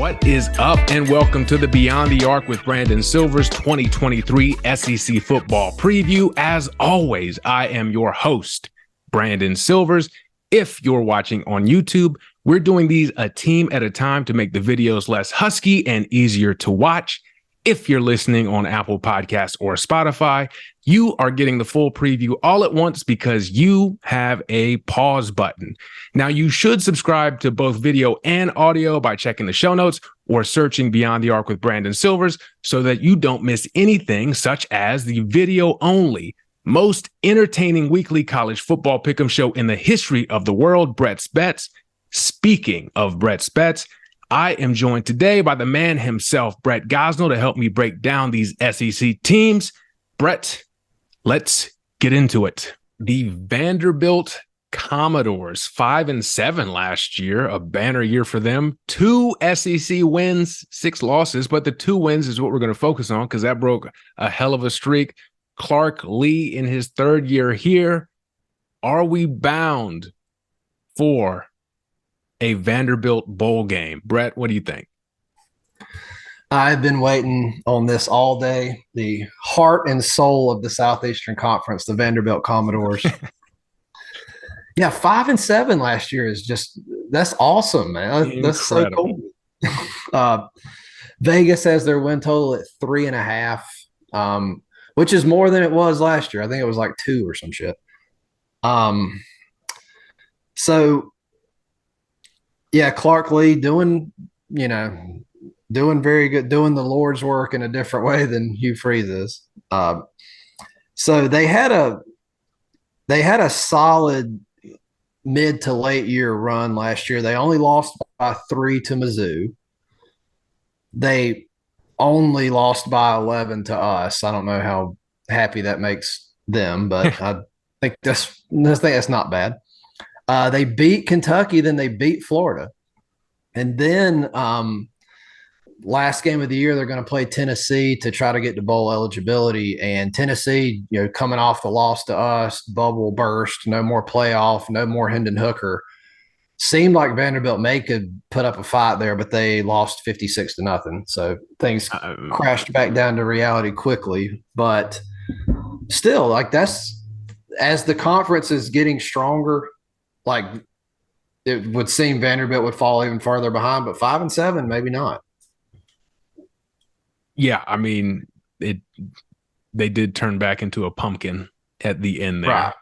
What is up, and welcome to the Beyond the Arc with Brandon Silver's 2023 SEC football preview. As always, I am your host, Brandon Silvers. If you're watching on YouTube, we're doing these a team at a time to make the videos less husky and easier to watch. If you're listening on Apple Podcasts or Spotify, you are getting the full preview all at once because you have a pause button. Now, you should subscribe to both video and audio by checking the show notes or searching Beyond the Arc with Brandon Silvers so that you don't miss anything, such as the video-only, most entertaining weekly college football pick'em show in the history of the world, Brett's Bets. Speaking of Brett's Bets, I am joined today by the man himself, Brett Gosnell, to help me break down these SEC teams. Brett, let's get into it. The Vanderbilt Commodores, 5-7 last year, a banner year for them. 2 SEC wins, 6 losses, but the 2 wins is what we're going to focus on because that broke a hell of a streak. Clark Lea in his 3rd year here. Are we bound for a Vanderbilt bowl game? Brett, what do you think? I've been waiting on this all day. The heart and soul of the Southeastern Conference, the Vanderbilt Commodores. Yeah, 5-7 last year is that's awesome, man. That's so cool. Vegas has their win total at 3.5, which is more than it was last year. I think it was like 2 or some shit. So yeah, Clark Lea doing very good, doing the Lord's work in a different way than Hugh Freeze is. So they had a solid mid to late year run last year. They only lost by 3 to Mizzou. They only lost by 11 to us. I don't know how happy that makes them, but I think that's not bad. They beat Kentucky, then they beat Florida. And then last game of the year, they're going to play Tennessee to try to get to bowl eligibility. And Tennessee, coming off the loss to us, bubble burst, no more playoff, no more Hendon Hooker. Seemed like Vanderbilt could put up a fight there, but they lost 56-0. So things crashed back down to reality quickly. But still, that's as the conference is getting stronger, it would seem Vanderbilt would fall even farther behind, but 5-7, maybe not. Yeah, I mean, they did turn back into a pumpkin at the end there. Right.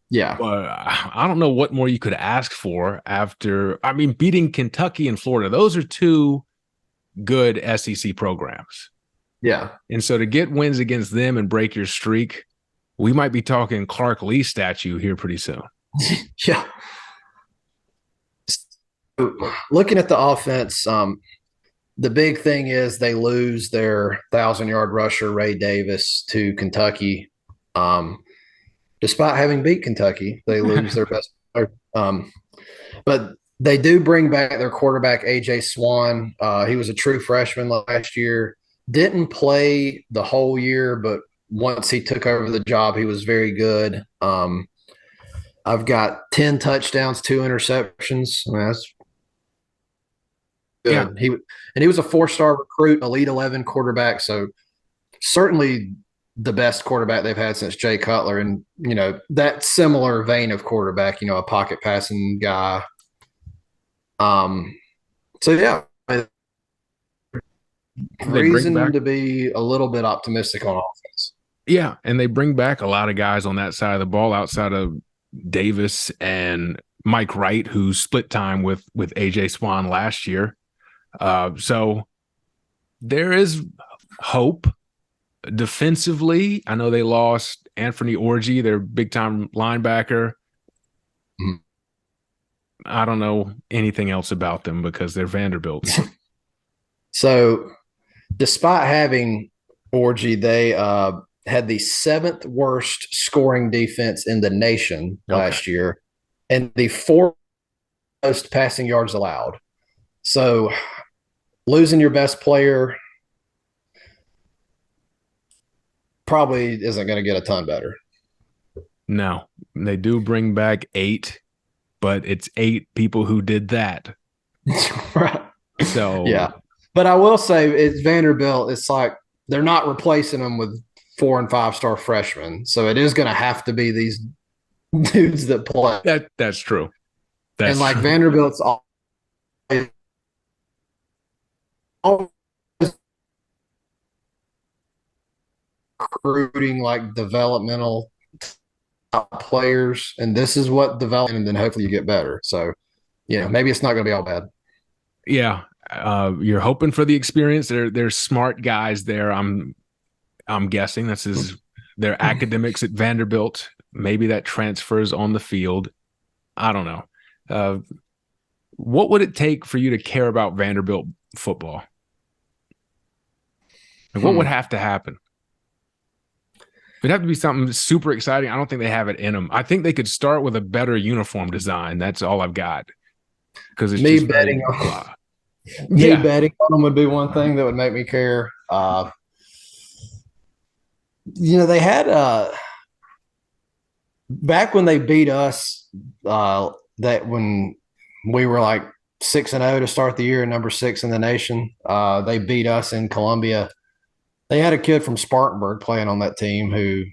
Yeah. But I don't know what more you could ask for after, beating Kentucky and Florida. Those are 2 good SEC programs. Yeah. And so to get wins against them and break your streak, we might be talking Clark Lea statue here pretty soon. Yeah. Looking at the offense, the big thing is they lose their 1,000-yard rusher, Ray Davis, to Kentucky. Despite having beat Kentucky, they lose their best player. But they do bring back their quarterback, A.J. Swan. He was a true freshman last year. Didn't play the whole year, but once he took over the job, he was very good. I've got 10 touchdowns, 2 interceptions. That's good. Yeah. He was a 4-star recruit, Elite 11 quarterback. So certainly the best quarterback they've had since Jay Cutler. And, that similar vein of quarterback, a pocket passing guy. So yeah, reason to be a little bit optimistic on offense. Yeah. And they bring back a lot of guys on that side of the ball outside of Davis and Mike Wright, who split time with A.J. Swan last year. So there is hope defensively. I know they lost Anthony Orji, their big-time linebacker. I don't know anything else about them because they're Vanderbilt. So despite having Orji, they had the 7th worst scoring defense in the nation last year and the 4th most passing yards allowed. So losing your best player probably isn't going to get a ton better. No, they do bring back 8, but it's 8 people who did that. Right. So yeah, But I will say it's Vanderbilt. It's like they're not replacing them with 4 and 5 star freshmen. So it is going to have to be these dudes that play. That's true. And like true. Vanderbilt's always recruiting like developmental players, and this is what development, and then hopefully you get better. So, maybe it's not going to be all bad. Yeah, you're hoping for the experience. There's smart guys there. I'm guessing this is their academics at Vanderbilt. Maybe that transfers on the field. I don't know. What would it take for you to care about Vanderbilt football? Like, what would have to happen? It'd have to be something super exciting. I don't think they have it in them. I think they could start with a better uniform design. That's all I've got. Because it's me just betting on betting on them would be one thing that would make me care. They had back when they beat us, that when we were like 6-0 to start the year, number 6 in the nation. They beat us in Columbia. They had a kid from Spartanburg playing on that team who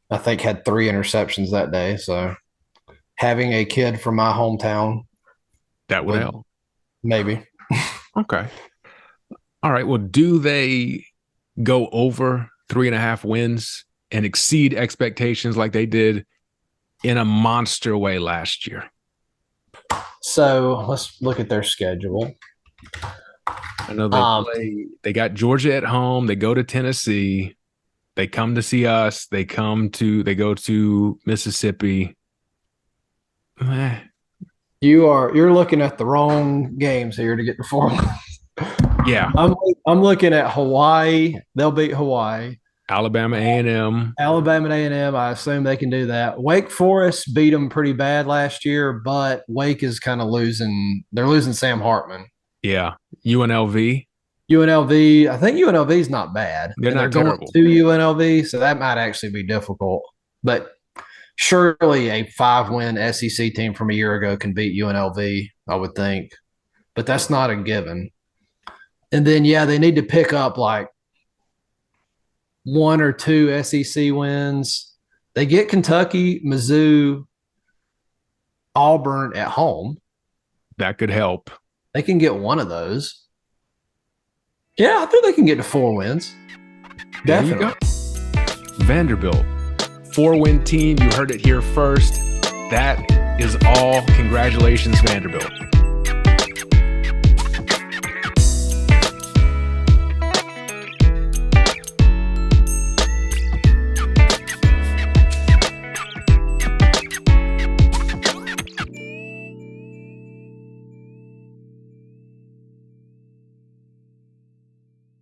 I think had 3 interceptions that day. So having a kid from my hometown, that would help. Maybe. Okay. All right. Well, do they go over 3.5 wins and exceed expectations like they did in a monster way last year? So let's look at their schedule. I know they got Georgia at home. They go to Tennessee. They come to see us. They go to Mississippi. You're looking at the wrong games here to get the 4 wins. Yeah. I'm looking at Hawaii. They'll beat Hawaii. Alabama A&M. Alabama and A&M, I assume they can do that. Wake Forest beat them pretty bad last year, but Wake is kind of losing. They're losing Sam Hartman. Yeah. UNLV. I think UNLV is not bad. They're not terrible. Going to UNLV, so that might actually be difficult. But surely a 5-win SEC team from a year ago can beat UNLV, I would think. But that's not a given. And then, they need to pick up like 1 or 2 SEC wins. They get Kentucky, Mizzou, Auburn at home. That could help. They can get one of those. Yeah, I think they can get to 4 wins. Definitely. Vanderbilt, 4-win team. You heard it here first. That is all. Congratulations, Vanderbilt.